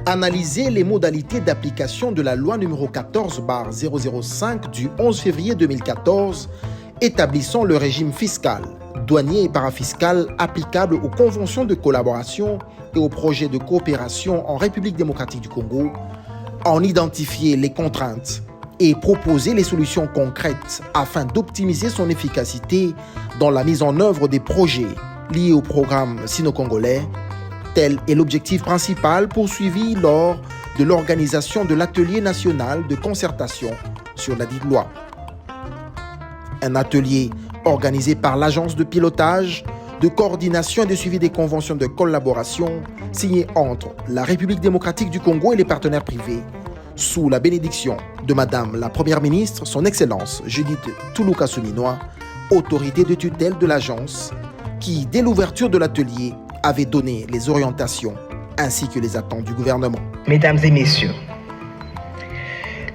analyser les modalités d'application de la loi numéro 14/005 du 11 février 2014 établissant le régime fiscal, douanier et parafiscal applicable aux conventions de collaboration et aux projets de coopération en République démocratique du Congo, en identifier les contraintes et proposer les solutions concrètes afin d'optimiser son efficacité dans la mise en œuvre des projets liés au programme sino-congolais. Tel est l'objectif principal poursuivi lors de l'organisation de l'atelier national de concertation sur la dite loi. Un atelier organisé par l'agence de pilotage, de coordination et de suivi des conventions de collaboration signées entre la République démocratique du Congo et les partenaires privés, sous la bénédiction de Madame la Première ministre, son Excellence Judith Touloukassouminois, autorité de tutelle de l'agence, qui, dès l'ouverture de l'atelier, avait donné les orientations ainsi que les attentes du gouvernement. Mesdames et messieurs,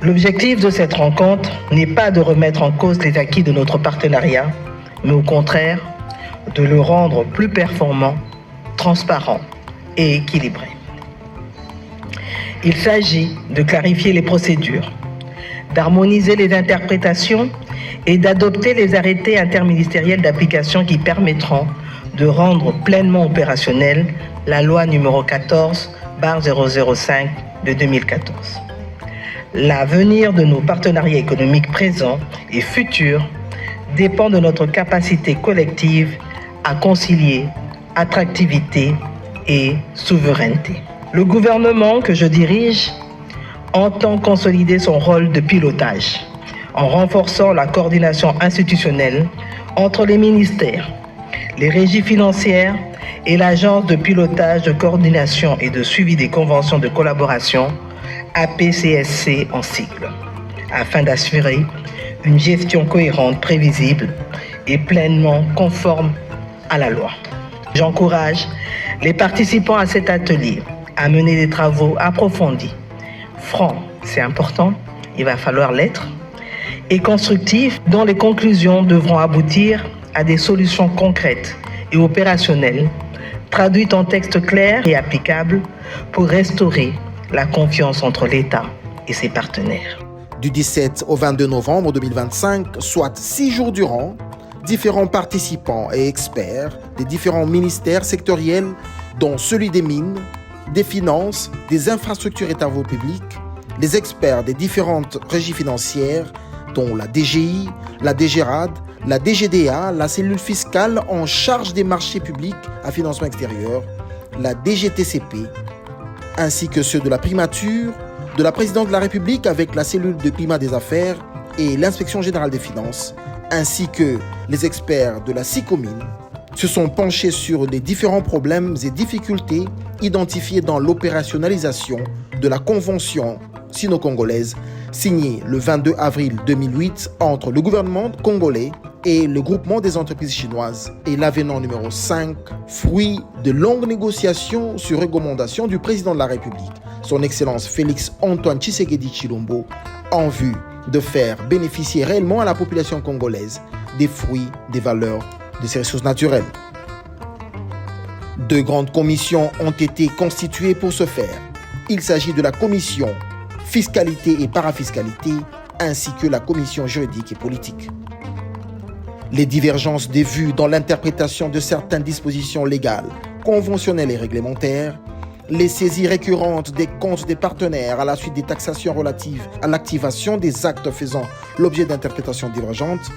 l'objectif de cette rencontre n'est pas de remettre en cause les acquis de notre partenariat, mais au contraire, de le rendre plus performant, transparent et équilibré. Il s'agit de clarifier les procédures, d'harmoniser les interprétations et d'adopter les arrêtés interministériels d'application qui permettront de rendre pleinement opérationnelle la loi numéro 14/005 de 2014. L'avenir de nos partenariats économiques présents et futurs dépend de notre capacité collective à concilier attractivité et souveraineté. Le gouvernement que je dirige entend consolider son rôle de pilotage en renforçant la coordination institutionnelle entre les ministères, les régies financières et l'Agence de pilotage, de coordination et de suivi des conventions de collaboration, APCSC en sigle, afin d'assurer une gestion cohérente, prévisible et pleinement conforme à la loi. J'encourage les participants à cet atelier à mener des travaux approfondis, francs, c'est important, il va falloir l'être, et constructifs dont les conclusions devront aboutir à des solutions concrètes et opérationnelles, traduites en textes clairs et applicables pour restaurer la confiance entre l'État et ses partenaires. Du 17 au 22 novembre 2025, soit 6 jours durant, différents participants et experts des différents ministères sectoriels, dont celui des mines, des finances, des infrastructures et travaux publics, les experts des différentes régies financières, dont la DGI, la DGRAD, la DGDA, la cellule fiscale en charge des marchés publics à financement extérieur, la DGTCP, ainsi que ceux de la primature, de la présidence de la République avec la cellule de climat des affaires et l'inspection générale des finances, ainsi que les experts de la SICOMINE, se sont penchés sur les différents problèmes et difficultés identifiés dans l'opérationnalisation de la convention sino-congolaise signée le 22 avril 2008 entre le gouvernement congolais et le groupement des entreprises chinoises et l'avenant numéro 5, fruit de longues négociations sur recommandation du président de la République, son Excellence Félix Antoine Tshisekedi Tshilombo, en vue de faire bénéficier réellement à la population congolaise des fruits des valeurs de ces ressources naturelles. 2 grandes commissions ont été constituées pour ce faire. Il s'agit de la commission fiscalité et parafiscalité, ainsi que la commission juridique et politique. Les divergences des vues dans l'interprétation de certaines dispositions légales, conventionnelles et réglementaires, les saisies récurrentes des comptes des partenaires à la suite des taxations relatives à l'activation des actes faisant l'objet d'interprétations divergentes,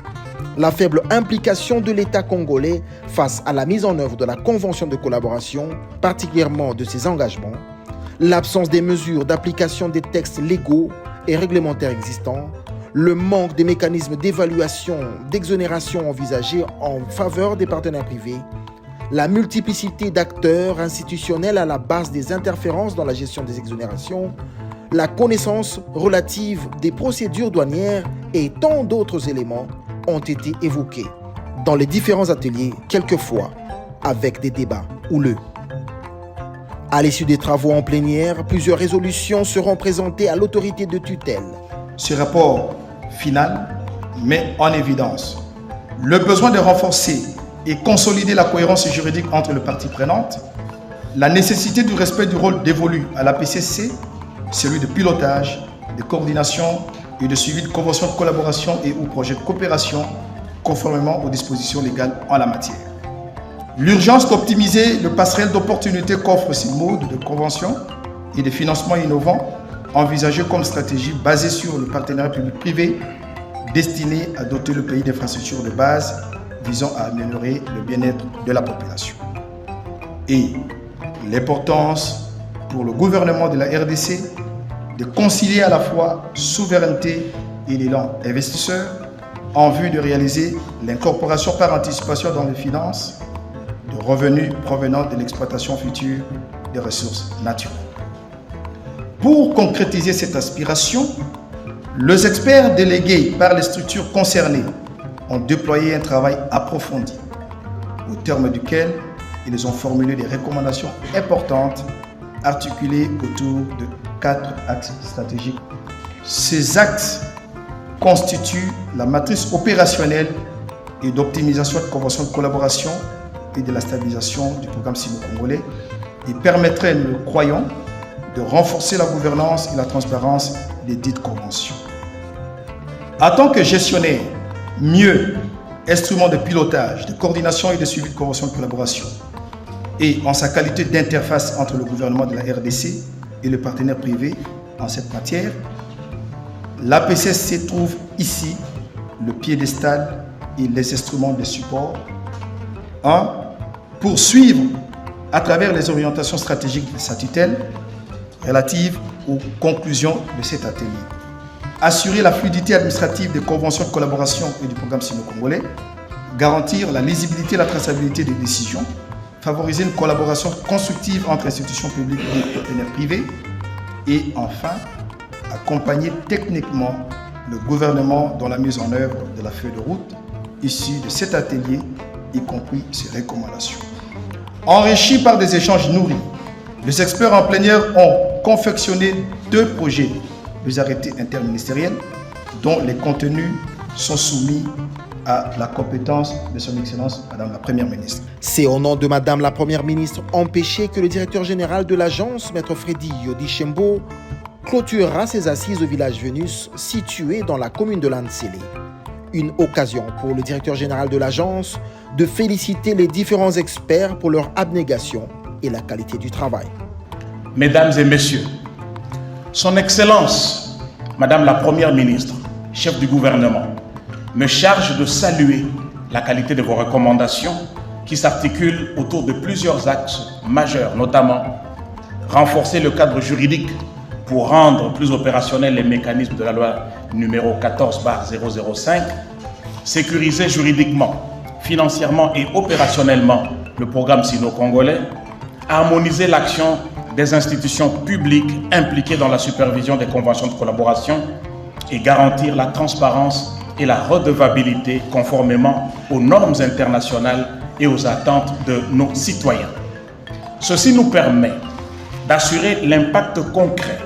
la faible implication de l'État congolais face à la mise en œuvre de la convention de collaboration, particulièrement de ses engagements, l'absence des mesures d'application des textes légaux et réglementaires existants, le manque des mécanismes d'évaluation, d'exonération envisagés en faveur des partenaires privés, la multiplicité d'acteurs institutionnels à la base des interférences dans la gestion des exonérations, la connaissance relative des procédures douanières et tant d'autres éléments ont été évoqués dans les différents ateliers, quelquefois avec des débats houleux. À l'issue des travaux en plénière, plusieurs résolutions seront présentées à l'autorité de tutelle. Ce rapport final met en évidence le besoin de renforcer et consolider la cohérence juridique entre les parties prenantes, la nécessité du respect du rôle dévolu à l'APCC, celui de pilotage, de coordination et de suivi de conventions de collaboration et ou projets de coopération conformément aux dispositions légales en la matière. L'urgence d'optimiser le passerelle d'opportunités qu'offre ces modes de convention et de financement innovants envisagés comme stratégie basée sur le partenariat public-privé destiné à doter le pays d'infrastructures de base visant à améliorer le bien-être de la population. Et l'importance pour le gouvernement de la RDC de concilier à la fois souveraineté et l'élan investisseur en vue de réaliser l'incorporation par anticipation dans les finances de revenus provenant de l'exploitation future des ressources naturelles. Pour concrétiser cette aspiration, les experts délégués par les structures concernées ont déployé un travail approfondi, au terme duquel ils ont formulé des recommandations importantes articulées autour de 4 axes stratégiques. Ces axes constituent la matrice opérationnelle et d'optimisation de conventions de collaboration et de la stabilisation du programme sino-congolais et permettraient, nous le croyons, de renforcer la gouvernance et la transparence des dites conventions. En tant que gestionnaire, mieux, instrument de pilotage, de coordination et de suivi de conventions de collaboration, et en sa qualité d'interface entre le gouvernement de la RDC et le partenaire privé en cette matière, l'APCC trouve ici le piédestal et les instruments de support. 1. Pour suivre à travers les orientations stratégiques de sa tutelle relatives aux conclusions de cet atelier. Assurer la fluidité administrative des conventions de collaboration et du programme sino-congolais, garantir la lisibilité et la traçabilité des décisions, favoriser une collaboration constructive entre institutions publiques et partenaires privés et enfin, accompagner techniquement le gouvernement dans la mise en œuvre de la feuille de route issue de cet atelier, y compris ses recommandations. Enrichis par des échanges nourris, les experts en plénière ont confectionné 2 projets de arrêtés interministériels dont les contenus sont soumis à la compétence de son Excellence Madame la Première ministre. C'est au nom de Madame la Première ministre empêché que le directeur général de l'agence, Maître Freddy Yodichembo, clôturera ses assises au village Vénus situé dans la commune de Lansele. Une occasion pour le directeur général de l'agence de féliciter les différents experts pour leur abnégation et la qualité du travail. Mesdames et messieurs, Son Excellence, Madame la Première ministre, chef du gouvernement, me charge de saluer la qualité de vos recommandations qui s'articulent autour de plusieurs axes majeurs, notamment renforcer le cadre juridique pour rendre plus opérationnels les mécanismes de la loi numéro 14/005, sécuriser juridiquement, financièrement et opérationnellement le programme sino-congolais, harmoniser l'action des institutions publiques impliquées dans la supervision des conventions de collaboration et garantir la transparence et la redevabilité conformément aux normes internationales et aux attentes de nos citoyens. Ceci nous permet d'assurer l'impact concret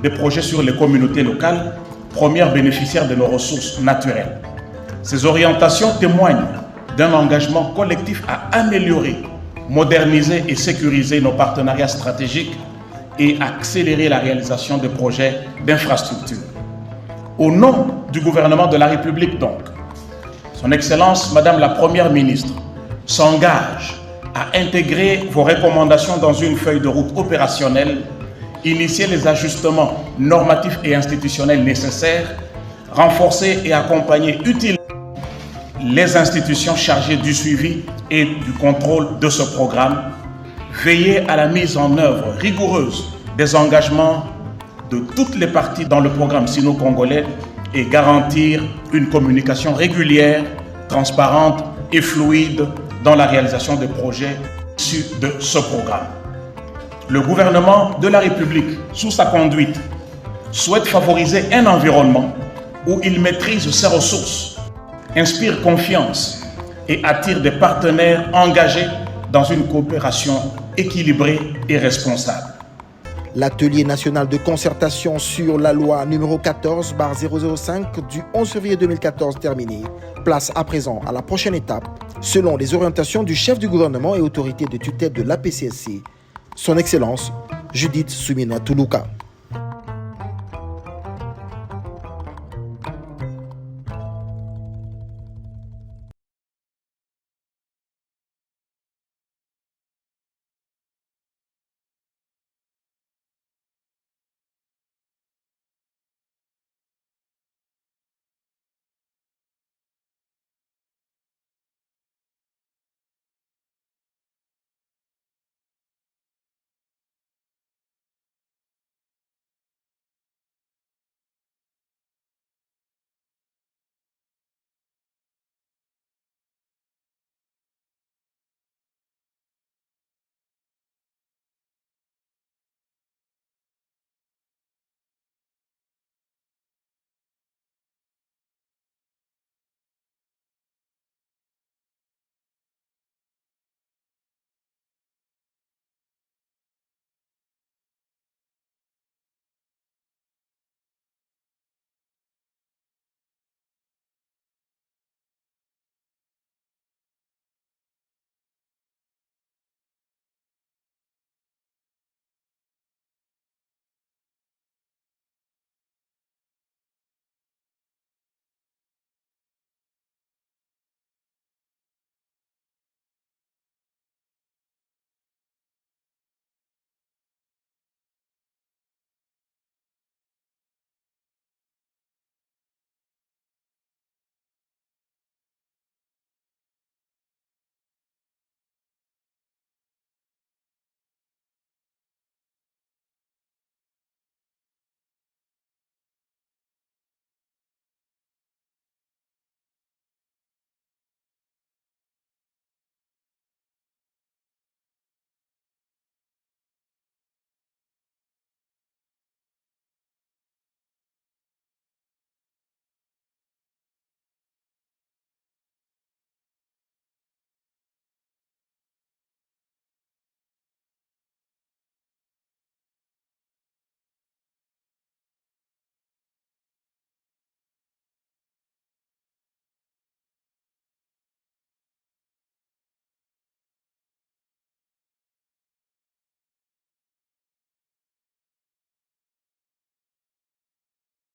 des projets sur les communautés locales, premières bénéficiaires de nos ressources naturelles. Ces orientations témoignent d'un engagement collectif à améliorer, moderniser et sécuriser nos partenariats stratégiques et accélérer la réalisation de projets d'infrastructure. Au nom du gouvernement de la République donc, Son Excellence Madame la Première ministre s'engage à intégrer vos recommandations dans une feuille de route opérationnelle, initier les ajustements normatifs et institutionnels nécessaires, renforcer et accompagner utilement les institutions chargées du suivi et du contrôle de ce programme, veiller à la mise en œuvre rigoureuse des engagements de toutes les parties dans le programme sino-congolais et garantir une communication régulière, transparente et fluide dans la réalisation des projets issus de ce programme. Le gouvernement de la République, sous sa conduite, souhaite favoriser un environnement où il maîtrise ses ressources, inspire confiance et attire des partenaires engagés dans une coopération équilibrée et responsable. L'atelier national de concertation sur la loi numéro 14/005 du 11 février 2014 terminé, place à présent à la prochaine étape, selon les orientations du chef du gouvernement et autorité de tutelle de l'APCC, Son Excellence Judith Suminwa Tuluka.